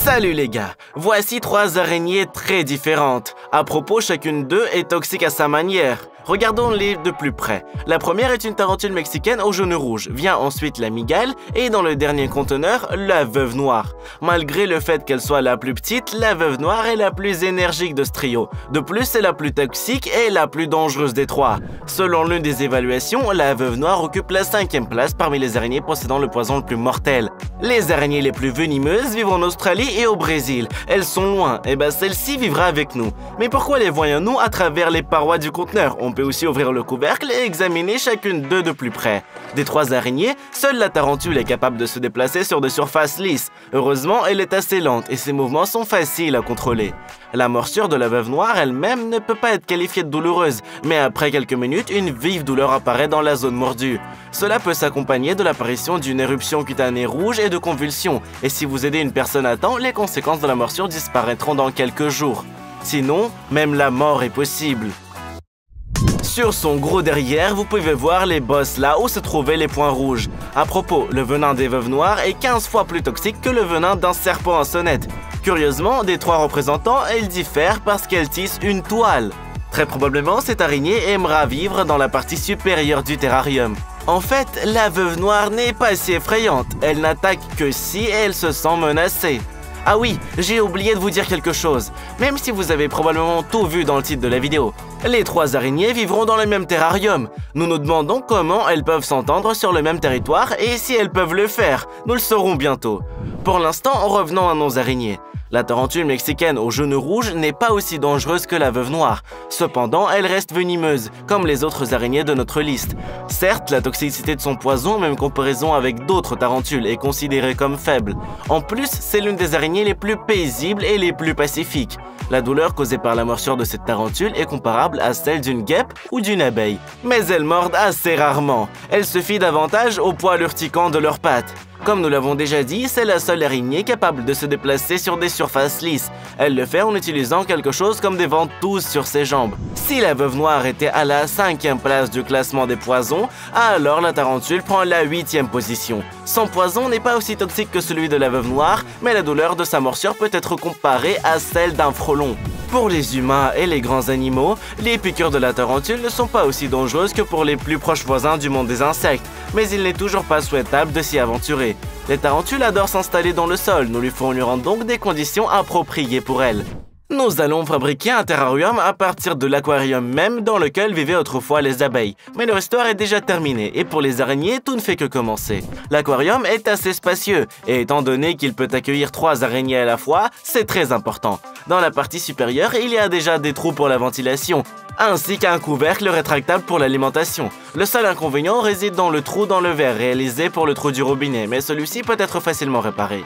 Salut les gars, voici 3 araignées très différentes. À propos, chacune d'eux est toxique à sa manière. Regardons-les de plus près. La première est une tarentule mexicaine au jaune rouge. Vient ensuite la mygale et dans le dernier conteneur, la veuve noire. Malgré le fait qu'elle soit la plus petite, la veuve noire est la plus énergique de ce trio. De plus, c'est la plus toxique et la plus dangereuse des 3. Selon l'une des évaluations, la veuve noire occupe la 5e place parmi les araignées possédant le poison le plus mortel. Les araignées les plus venimeuses vivent en Australie et au Brésil. Elles sont loin, et celle-ci vivra avec nous. Mais pourquoi les voyons-nous à travers les parois du conteneur? On peut aussi ouvrir le couvercle et examiner chacune d'eux de plus près. Des 3 araignées, seule la tarentule est capable de se déplacer sur des surfaces lisses. Heureusement, elle est assez lente et ses mouvements sont faciles à contrôler. La morsure de la veuve noire elle-même ne peut pas être qualifiée de douloureuse, mais après quelques minutes, une vive douleur apparaît dans la zone mordue. Cela peut s'accompagner de l'apparition d'une éruption cutanée rouge et de convulsions, et si vous aidez une personne à temps, les conséquences de la morsure disparaîtront dans quelques jours. Sinon, même la mort est possible. Sur son gros derrière, vous pouvez voir les bosses là où se trouvaient les points rouges. À propos, le venin des veuves noires est 15 fois plus toxique que le venin d'un serpent à sonnette. Curieusement, des 3 représentants, elles diffèrent parce qu'elles tissent une toile. Très probablement, cette araignée aimera vivre dans la partie supérieure du terrarium. En fait, la veuve noire n'est pas si effrayante. Elle n'attaque que si elle se sent menacée. Ah oui, j'ai oublié de vous dire quelque chose, même si vous avez probablement tout vu dans le titre de la vidéo. Les 3 araignées vivront dans le même terrarium. Nous nous demandons comment elles peuvent s'entendre sur le même territoire et si elles peuvent le faire. Nous le saurons bientôt. Pour l'instant, revenons à nos araignées. La tarentule mexicaine au jaune rouge n'est pas aussi dangereuse que la veuve noire. Cependant, elle reste venimeuse, comme les autres araignées de notre liste. Certes, la toxicité de son poison, même comparaison avec d'autres tarentules, est considérée comme faible. En plus, c'est l'une des araignées les plus paisibles et les plus pacifiques. La douleur causée par la morsure de cette tarentule est comparable à celle d'une guêpe ou d'une abeille. Mais elles mordent assez rarement. Elles se fient davantage au poil urticant de leurs pattes. Comme nous l'avons déjà dit, c'est la seule araignée capable de se déplacer sur des surfaces lisses. Elle le fait en utilisant quelque chose comme des ventouses sur ses jambes. Si la veuve noire était à la 5e place du classement des poisons, alors la tarentule prend la 8e position. Son poison n'est pas aussi toxique que celui de la veuve noire, mais la douleur de sa morsure peut être comparée à celle d'un frelon. Pour les humains et les grands animaux, les piqûres de la tarentule ne sont pas aussi dangereuses que pour les plus proches voisins du monde des insectes, mais il n'est toujours pas souhaitable de s'y aventurer. Les tarentules adorent s'installer dans le sol, nous lui fournirons donc des conditions appropriées pour elles. Nous allons fabriquer un terrarium à partir de l'aquarium même dans lequel vivaient autrefois les abeilles. Mais leur histoire est déjà terminée et pour les araignées, tout ne fait que commencer. L'aquarium est assez spacieux et étant donné qu'il peut accueillir 3 araignées à la fois, c'est très important. Dans la partie supérieure, il y a déjà des trous pour la ventilation, ainsi qu'un couvercle rétractable pour l'alimentation. Le seul inconvénient réside dans le trou dans le verre réalisé pour le trou du robinet, mais celui-ci peut être facilement réparé.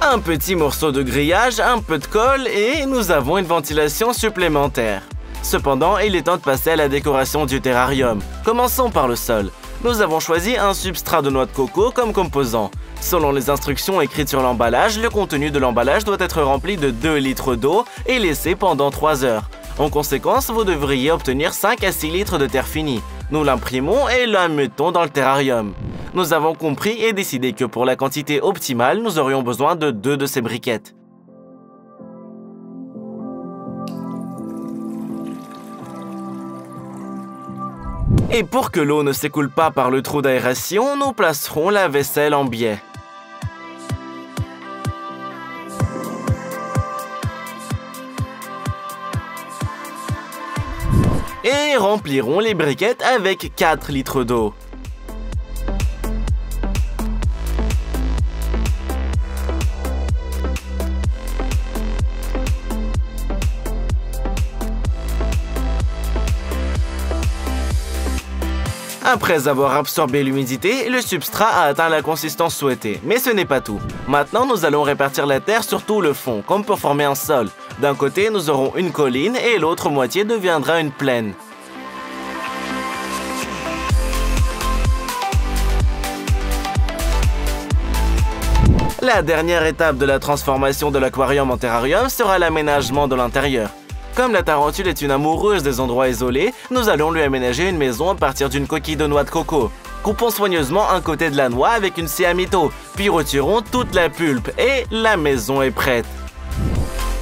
Un petit morceau de grillage, un peu de colle et nous avons une ventilation supplémentaire. Cependant, il est temps de passer à la décoration du terrarium. Commençons par le sol. Nous avons choisi un substrat de noix de coco comme composant. Selon les instructions écrites sur l'emballage, le contenu de l'emballage doit être rempli de 2 litres d'eau et laissé pendant 3 heures. En conséquence, vous devriez obtenir 5 à 6 litres de terre finie. Nous l'imprimons et la mettons dans le terrarium. Nous avons compris et décidé que pour la quantité optimale, nous aurions besoin de 2 de ces briquettes. Et pour que l'eau ne s'écoule pas par le trou d'aération, nous placerons la vaisselle en biais. Et remplirons les briquettes avec 4 litres d'eau. Après avoir absorbé l'humidité, le substrat a atteint la consistance souhaitée. Mais ce n'est pas tout. Maintenant, nous allons répartir la terre sur tout le fond, comme pour former un sol. D'un côté, nous aurons une colline et l'autre moitié deviendra une plaine. La dernière étape de la transformation de l'aquarium en terrarium sera l'aménagement de l'intérieur. Comme la tarentule est une amoureuse des endroits isolés, nous allons lui aménager une maison à partir d'une coquille de noix de coco. Coupons soigneusement un côté de la noix avec une scie à mytho, puis retirons toute la pulpe et la maison est prête.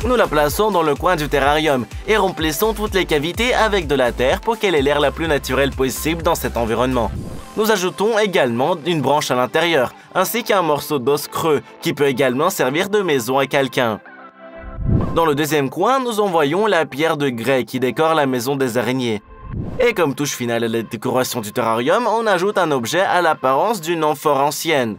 Nous la plaçons dans le coin du terrarium et remplissons toutes les cavités avec de la terre pour qu'elle ait l'air la plus naturelle possible dans cet environnement. Nous ajoutons également une branche à l'intérieur, ainsi qu'un morceau d'os creux qui peut également servir de maison à quelqu'un. Dans le deuxième coin, nous envoyons la pierre de grès qui décore la maison des araignées. Et comme touche finale à la décoration du terrarium, on ajoute un objet à l'apparence d'une amphore ancienne.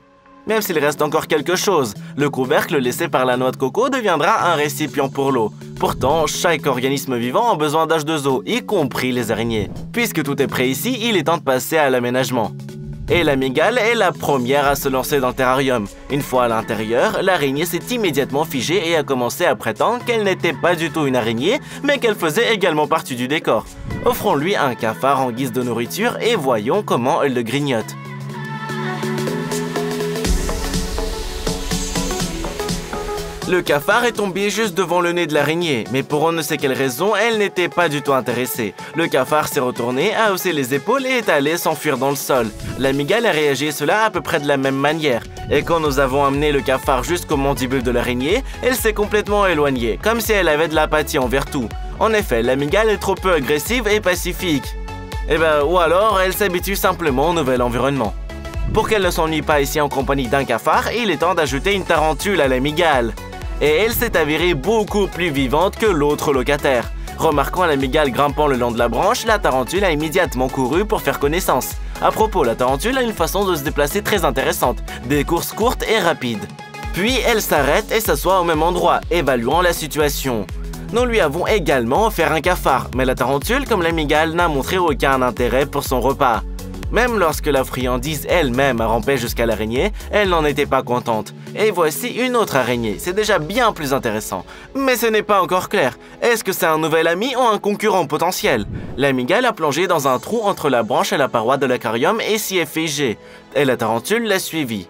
Même s'il reste encore quelque chose, le couvercle laissé par la noix de coco deviendra un récipient pour l'eau. Pourtant, chaque organisme vivant a besoin d'H2O, y compris les araignées. Puisque tout est prêt ici, il est temps de passer à l'aménagement. Et la mygale est la première à se lancer dans le terrarium. Une fois à l'intérieur, l'araignée s'est immédiatement figée et a commencé à prétendre qu'elle n'était pas du tout une araignée, mais qu'elle faisait également partie du décor. Offrons-lui un cafard en guise de nourriture et voyons comment elle le grignote. Le cafard est tombé juste devant le nez de l'araignée, mais pour on ne sait quelle raison, elle n'était pas du tout intéressée. Le cafard s'est retourné, a haussé les épaules et est allé s'enfuir dans le sol. La mygale a réagi à cela à peu près de la même manière. Et quand nous avons amené le cafard jusqu'au mandibule de l'araignée, elle s'est complètement éloignée, comme si elle avait de l'apathie envers tout. En effet, la mygale est trop peu agressive et pacifique. Ou alors, elle s'habitue simplement au nouvel environnement. Pour qu'elle ne s'ennuie pas ici en compagnie d'un cafard, il est temps d'ajouter une tarentule à la mygale. Et elle s'est avérée beaucoup plus vivante que l'autre locataire. Remarquant la mygale grimpant le long de la branche, la tarentule a immédiatement couru pour faire connaissance. À propos, la tarentule a une façon de se déplacer très intéressante, des courses courtes et rapides. Puis elle s'arrête et s'assoit au même endroit, évaluant la situation. Nous lui avons également offert un cafard, mais la tarentule, comme la mygale, n'a montré aucun intérêt pour son repas. Même lorsque la friandise elle-même a rampé jusqu'à l'araignée, elle n'en était pas contente. Et voici une autre araignée, c'est déjà bien plus intéressant. Mais ce n'est pas encore clair. Est-ce que c'est un nouvel ami ou un concurrent potentiel? La mygale a plongé dans un trou entre la branche et la paroi de l'aquarium et s'y est figée. Et la tarentule l'a suivie.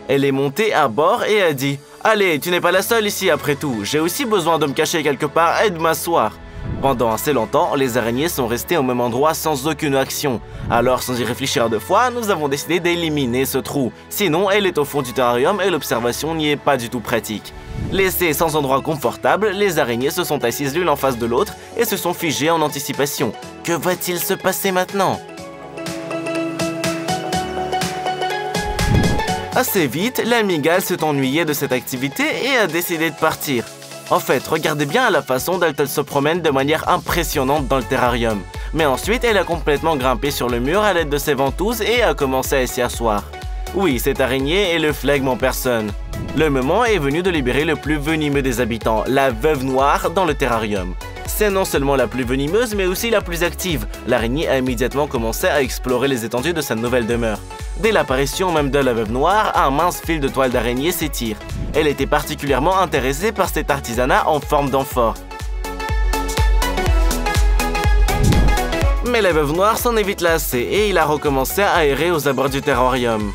Elle est montée à bord et a dit « Allez, tu n'es pas la seule ici après tout. J'ai aussi besoin de me cacher quelque part et de m'asseoir. » Pendant assez longtemps, les araignées sont restées au même endroit sans aucune action. Alors, sans y réfléchir deux fois, nous avons décidé d'éliminer ce trou. Sinon, elle est au fond du terrarium et l'observation n'y est pas du tout pratique. Laissées sans endroit confortable, les araignées se sont assises l'une en face de l'autre et se sont figées en anticipation. Que va-t-il se passer maintenant? Assez vite, la mygale s'est ennuyée de cette activité et a décidé de partir. En fait, regardez bien la façon dont elle se promène de manière impressionnante dans le terrarium. Mais ensuite, elle a complètement grimpé sur le mur à l'aide de ses ventouses et a commencé à s'y asseoir. Oui, cette araignée est le flegme en personne. Le moment est venu de libérer le plus venimeux des habitants, la veuve noire, dans le terrarium. C'est non seulement la plus venimeuse, mais aussi la plus active. L'araignée a immédiatement commencé à explorer les étendues de sa nouvelle demeure. Dès l'apparition même de la veuve noire, un mince fil de toile d'araignée s'étire. Elle était particulièrement intéressée par cet artisanat en forme d'amphore. Mais la veuve noire s'en est vite lassée et il a recommencé à errer aux abords du terrarium.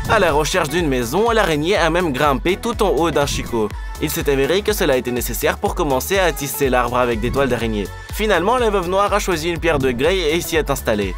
À la recherche d'une maison, l'araignée a même grimpé tout en haut d'un chicot. Il s'est avéré que cela a été nécessaire pour commencer à tisser l'arbre avec des toiles d'araignée. Finalement, la veuve noire a choisi une pierre de grès et s'y est installée.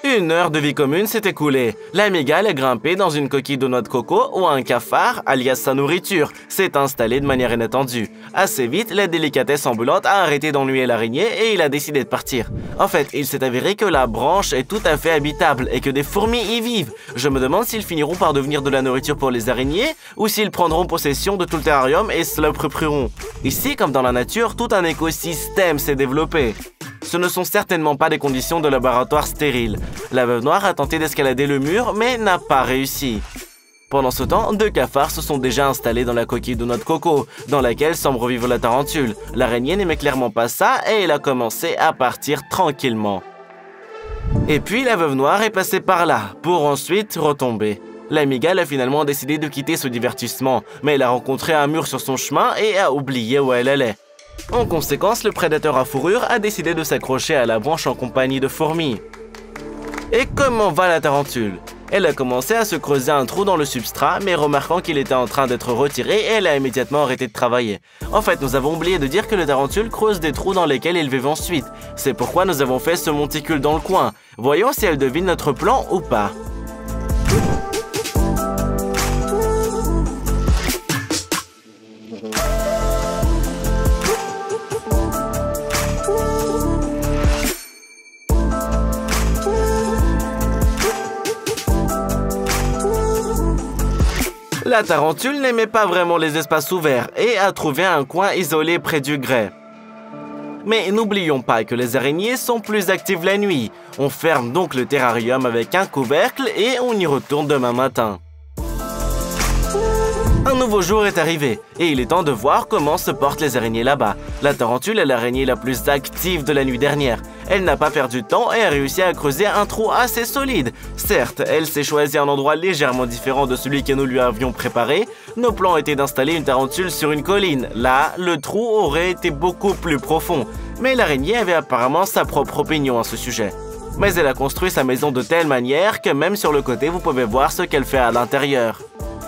Une heure de vie commune s'est écoulée. La mygale a grimpé dans une coquille de noix de coco où un cafard, alias sa nourriture, s'est installé de manière inattendue. Assez vite, la délicatesse ambulante a arrêté d'ennuyer l'araignée et il a décidé de partir. En fait, il s'est avéré que la branche est tout à fait habitable et que des fourmis y vivent. Je me demande s'ils finiront par devenir de la nourriture pour les araignées ou s'ils prendront possession de tout le terrarium et se l'approprieront. Ici, comme dans la nature, tout un écosystème s'est développé. Ce ne sont certainement pas des conditions de laboratoire stériles. La veuve noire a tenté d'escalader le mur, mais n'a pas réussi. Pendant ce temps, deux cafards se sont déjà installés dans la coquille de noix de coco, dans laquelle semble revivre la tarentule. L'araignée n'aimait clairement pas ça et elle a commencé à partir tranquillement. Et puis la veuve noire est passée par là, pour ensuite retomber. La mygale a finalement décidé de quitter ce divertissement, mais elle a rencontré un mur sur son chemin et a oublié où elle allait. En conséquence, le prédateur à fourrure a décidé de s'accrocher à la branche en compagnie de fourmis. Et comment va la tarentule? Elle a commencé à se creuser un trou dans le substrat, mais remarquant qu'il était en train d'être retiré, elle a immédiatement arrêté de travailler. En fait, nous avons oublié de dire que le tarentule creuse des trous dans lesquels il vivent ensuite. C'est pourquoi nous avons fait ce monticule dans le coin. Voyons si elle devine notre plan ou pas. La tarentule n'aimait pas vraiment les espaces ouverts et a trouvé un coin isolé près du grès. Mais n'oublions pas que les araignées sont plus actives la nuit. On ferme donc le terrarium avec un couvercle et on y retourne demain matin. Un nouveau jour est arrivé et il est temps de voir comment se portent les araignées là-bas. La tarentule est l'araignée la plus active de la nuit dernière. Elle n'a pas perdu de temps et a réussi à creuser un trou assez solide. Certes, elle s'est choisi un endroit légèrement différent de celui que nous lui avions préparé. Nos plans étaient d'installer une tarentule sur une colline. Là, le trou aurait été beaucoup plus profond. Mais l'araignée avait apparemment sa propre opinion à ce sujet. Mais elle a construit sa maison de telle manière que même sur le côté, vous pouvez voir ce qu'elle fait à l'intérieur.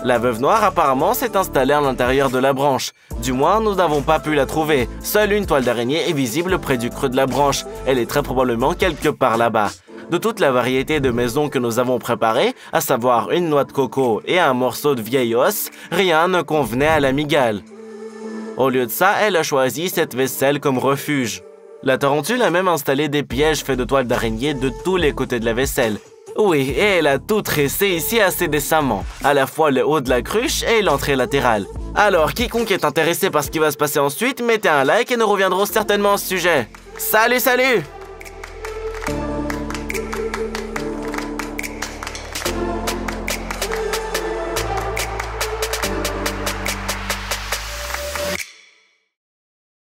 La veuve noire apparemment s'est installée à l'intérieur de la branche. Du moins, nous n'avons pas pu la trouver. Seule une toile d'araignée est visible près du creux de la branche. Elle est très probablement quelque part là-bas. De toute la variété de maisons que nous avons préparées, à savoir une noix de coco et un morceau de vieil os, rien ne convenait à la migale. Au lieu de ça, elle a choisi cette vaisselle comme refuge. La tarentule a même installé des pièges faits de toiles d'araignée de tous les côtés de la vaisselle. Oui, et elle a tout tressé ici assez décemment, à la fois le haut de la cruche et l'entrée latérale. Alors, quiconque est intéressé par ce qui va se passer ensuite, mettez un like et nous reviendrons certainement au sujet. Salut, salut!